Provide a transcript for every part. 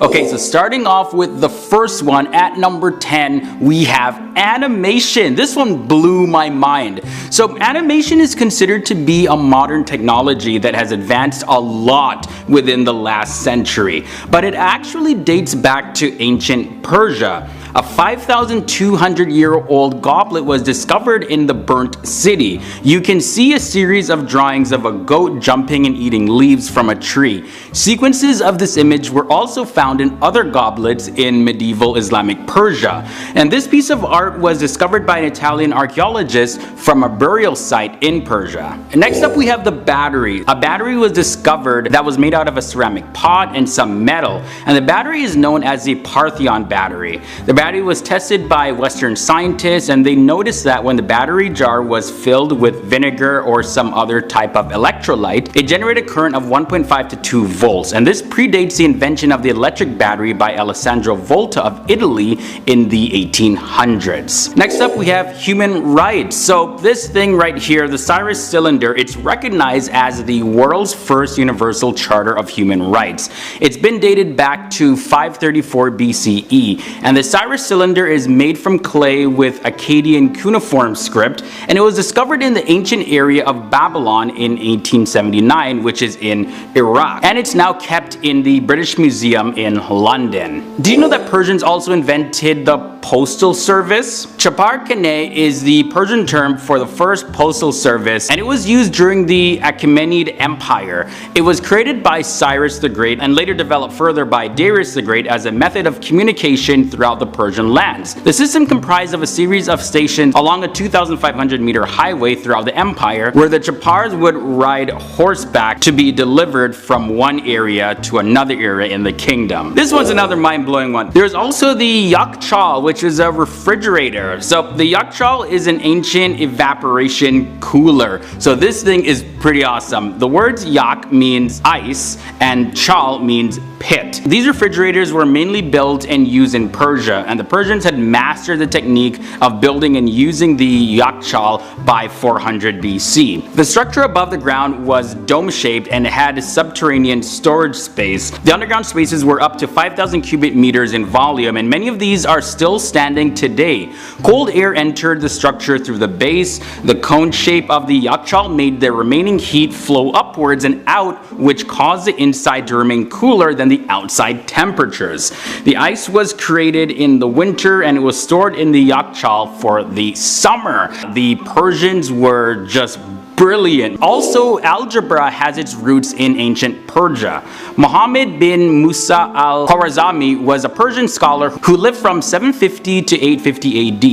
Okay, so starting off with the first one at number 10, we have animation. This one blew my mind. So animation is considered to be a modern technology that has advanced a lot within the last century, but it actually dates back to ancient Persia. A 5,200-year-old goblet was discovered in the burnt city. You can see a series of drawings of a goat jumping and eating leaves from a tree. Sequences of this image were also found in other goblets in medieval Islamic Persia. And this piece of art was discovered by an Italian archaeologist from a burial site in Persia. And next up we have the battery. A battery was discovered that was made out of a ceramic pot and some metal. And the battery is known as the Parthenon battery. The battery was tested by Western scientists, and they noticed that when the battery jar was filled with vinegar or some other type of electrolyte, it generated a current of 1.5 to 2 volts. And this predates the invention of the electric battery by Alessandro Volta of Italy in the 1800s. Next up we have human rights. So this thing right here, the Cyrus Cylinder, it's recognized as the world's first universal charter of human rights. It's been dated back to 534 BCE, and the Cyrus Cylinder is made from clay with Akkadian cuneiform script, and it was discovered in the ancient area of Babylon in 1879, which is in Iraq, and it's now kept in the British Museum in London. Do you know that Persians also invented the postal service? Chapar Kane is the Persian term for the first postal service, and it was used during the Achaemenid Empire. It was created by Cyrus the Great and later developed further by Darius the Great as a method of communication throughout the Persian lands. The system comprised of a series of stations along a 2,500-meter highway throughout the empire, where the Chapars would ride horseback to be delivered from one area to another area in the kingdom. This one's another mind-blowing one. There's also the Yakchal, which is a refrigerator. So the Yakchal is an ancient evaporation cooler. So this thing is pretty awesome. The words Yak means ice and Chal means pit. These refrigerators were mainly built and used in Persia, and the Persians had mastered the technique of building and using the Yakchal by 400 BC. The structure above the ground was dome-shaped and had subterranean storage space. The underground spaces were up to 5,000 cubic meters in volume, and many of these are still standing today. Cold air entered the structure through the base. The cone shape of the Yakchal made the remaining heat flow upwards and out, which caused the inside to remain cooler than the outside temperatures. The ice was created in the winter and it was stored in the Yakchal for the summer. The Persians were just brilliant. Also, algebra has its roots in ancient Persia. Muhammad bin Musa al-Khwarizmi was a Persian scholar who lived from 750 to 850 AD.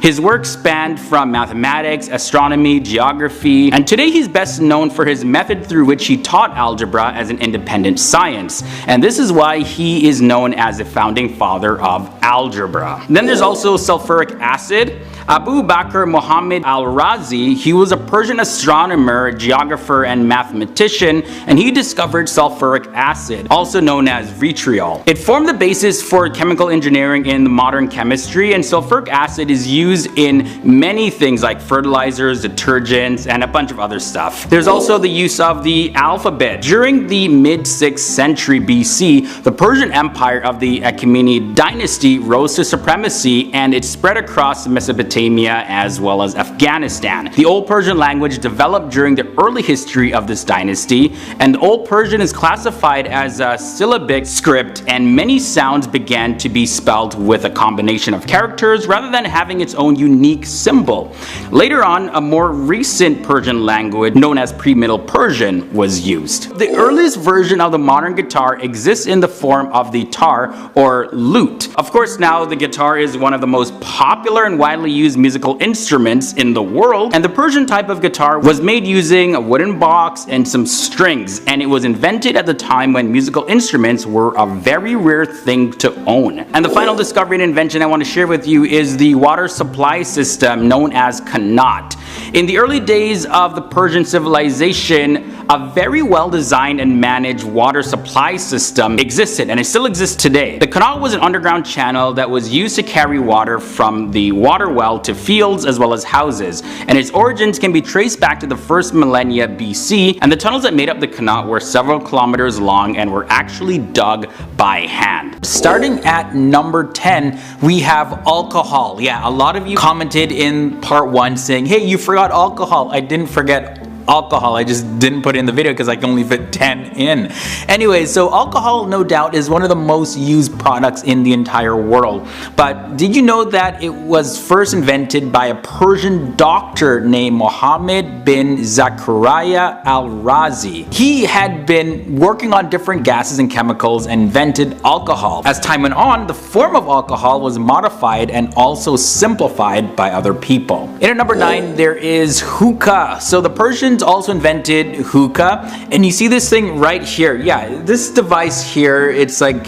His work spanned from mathematics, astronomy, geography, and today he's best known for his method through which he taught algebra as an independent science. And this is why he is known as the founding father of algebra. Then there's also sulfuric acid. Abu Bakr Muhammad al-Razi, he was a Persian astronomer, geographer, and mathematician, and he discovered sulfuric acid, also known as vitriol. It formed the basis for chemical engineering in modern chemistry, and sulfuric acid is used in many things like fertilizers, detergents, and a bunch of other stuff. There's also the use of the alphabet. During the mid-6th century BC, the Persian Empire of the Achaemenid dynasty rose to supremacy, and it spread across Mesopotamia as well as Afghanistan. The Old Persian language developed during the early history of this dynasty, and Old Persian is classified as a syllabic script, and many sounds began to be spelled with a combination of characters rather than having its own unique symbol. Later on, a more recent Persian language known as Pre-Middle Persian was used. The earliest version of the modern guitar exists in the form of the tar or lute. Of course, now the guitar is one of the most popular and widely used musical instruments in the world, and the Persian type of guitar was made using a wooden box and some strings, and it was invented at the time when musical instruments were a very rare thing to own. And the final discovery and invention I want to share with you is the water supply system known as Qanat. In the early days of the Persian civilization, a very well designed and managed water supply system existed, and it still exists today. The canal was an underground channel that was used to carry water from the water well to fields as well as houses, and its origins can be traced back to the first millennia BC, and the tunnels that made up the canal were several kilometers long and were actually dug by hand. Starting at number 10, we have alcohol. Yeah, a lot of you commented in part 1 saying, hey, you forgot alcohol. I didn't forget alcohol, I just didn't put it in the video because I can only fit 10 in. Anyway, so alcohol no doubt is one of the most used products in the entire world. But did you know that it was first invented by a Persian doctor named Mohammed bin Zakaria al-Razi? He had been working on different gases and chemicals and invented alcohol. As time went on, the form of alcohol was modified and also simplified by other people. In at number 9, there is hookah. So the Persians also invented hookah, and you see this thing right here. Yeah, this device here, it's like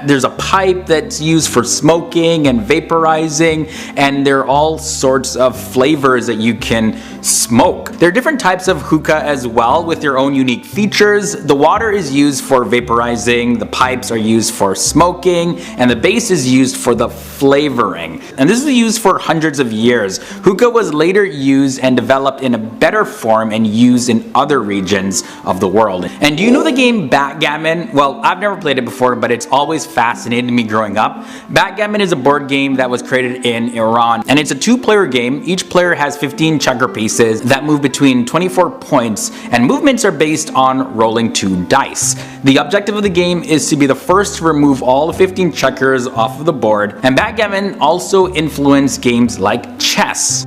there's a pipe that's used for smoking and vaporizing, and there are all sorts of flavors that you can smoke. There are different types of hookah as well with their own unique features. The water is used for vaporizing, the pipes are used for smoking, and the base is used for the flavoring. And this was used for hundreds of years. Hookah was later used and developed in a better form and used in other regions of the world. And do you know the game Backgammon? Well, I've never played it before, but it's always fascinated me growing up. Backgammon is a board game that was created in Iran, and it's a 2-player game. Each player has 15 checker pieces that move between 24 points, and movements are based on rolling 2 dice. The objective of the game is to be the first to remove all the 15 checkers off of the board, and Backgammon also influenced games like chess.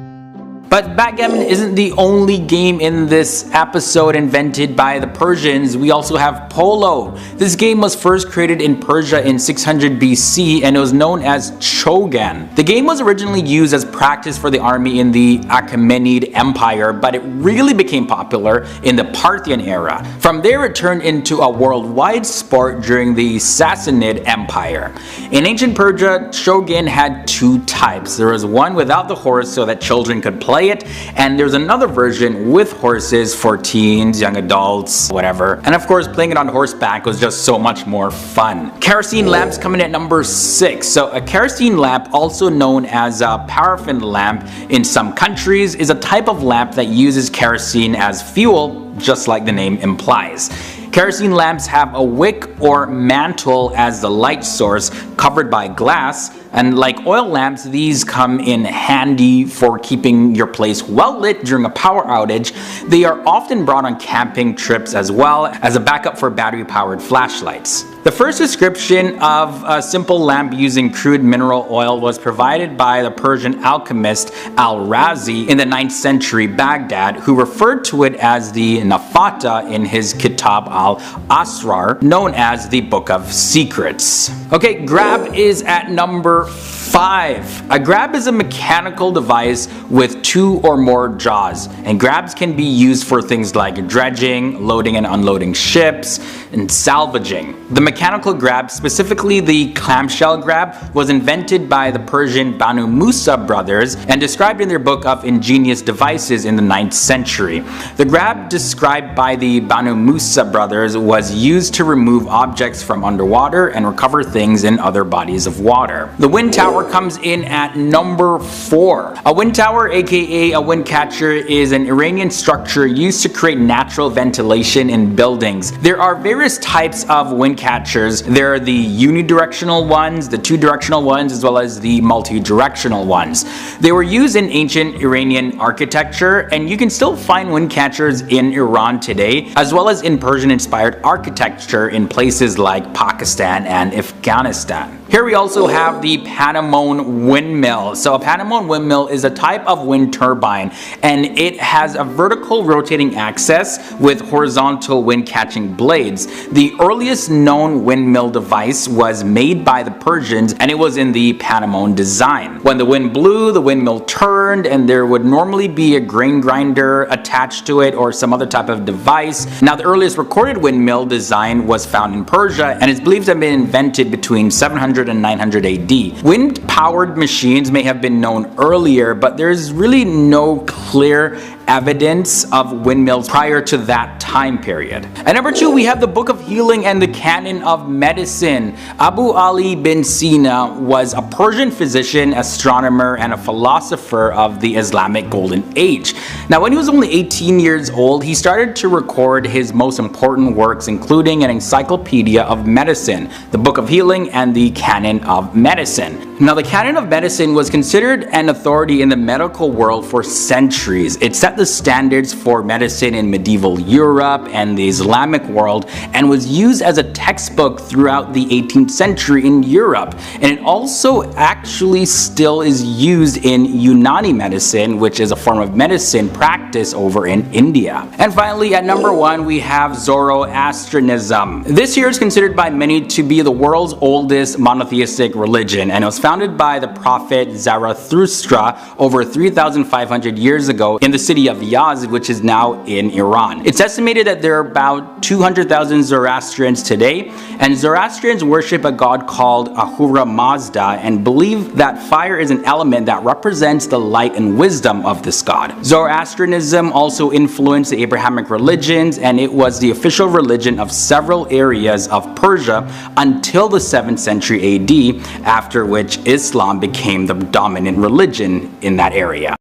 But backgammon isn't the only game in this episode invented by the Persians. We also have polo. This game was first created in Persia in 600 BC and it was known as chogan. The game was originally used as practice for the army in the Achaemenid Empire, but it really became popular in the Parthian era. From there it turned into a worldwide sport during the Sassanid Empire. In ancient Persia, chogan had 2 types. There was one without the horse so that children could play it, and there's another version with horses for teens, young adults, whatever. And of course, playing it on horseback was just so much more fun. Kerosene lamps coming at number 6. So a kerosene lamp, also known as a paraffin lamp in some countries, is a type of lamp that uses kerosene as fuel, just like the name implies. Kerosene lamps have a wick or mantle as the light source, covered by glass, and like oil lamps, these come in handy for keeping your place well lit during a power outage. They are often brought on camping trips as well as a backup for battery-powered flashlights. The first description of a simple lamp using crude mineral oil was provided by the Persian alchemist al-Razi in the 9th century Baghdad, who referred to it as the Nafata in his Kitab al-Asrar, known as the Book of Secrets. Okay, grab is at number 5. A grab is a mechanical device with 2 or more jaws, and grabs can be used for things like dredging, loading and unloading ships, and salvaging. The mechanical grab, specifically the clamshell grab, was invented by the Persian Banu Musa brothers and described in their book of ingenious devices in the 9th century. The grab described by the Banu Musa brothers was used to remove objects from underwater and recover things in other bodies of water. The wind tower comes in at number 4. A wind tower, aka a wind catcher, is an Iranian structure used to create natural ventilation in buildings. There are various types of wind catchers. There are the unidirectional ones, the 2-directional ones, as well as the multi-directional ones. They were used in ancient Iranian architecture, and you can still find wind catchers in Iran today, as well as in Persian-inspired architecture in places like Pakistan and Afghanistan. Here we also have the Panamone windmill. So a Panamone windmill is a type of wind turbine, and it has a vertical rotating axis with horizontal wind catching blades. The earliest known windmill device was made by the Persians, and it was in the Panamone design. When the wind blew, the windmill turned, and there would normally be a grain grinder attached to it or some other type of device. Now, the earliest recorded windmill design was found in Persia and is believed to have been invented between 700 and 900 AD. Wind powered machines may have been known earlier, but there's really no clear evidence of windmills prior to that time period. At number 2, we have the Book of Healing and the Canon of Medicine. Abu Ali bin Sina was a Persian physician, astronomer, and a philosopher of the Islamic Golden Age. Now, when he was only 18 years old, he started to record his most important works, including an encyclopedia of medicine, the Book of Healing and the Canon of Medicine. Now, the Canon of Medicine was considered an authority in the medical world for centuries. It set the standards for medicine in medieval Europe and the Islamic world, and was used as a textbook throughout the 18th century in Europe. And it also actually still is used in Unani medicine, which is a form of medicine practice over in India. And finally, at number 1, we have Zoroastrianism. This here is considered by many to be the world's oldest monotheistic religion, and it was founded by the prophet Zarathustra over 3,500 years ago in the city of Yazd, which is now in Iran. It's estimated that there are about 200,000 Zoroastrians today, and Zoroastrians worship a god called Ahura Mazda and believe that fire is an element that represents the light and wisdom of this god. Zoroastrianism also influenced the Abrahamic religions, and it was the official religion of several areas of Persia until the 7th century AD, after which Islam became the dominant religion in that area.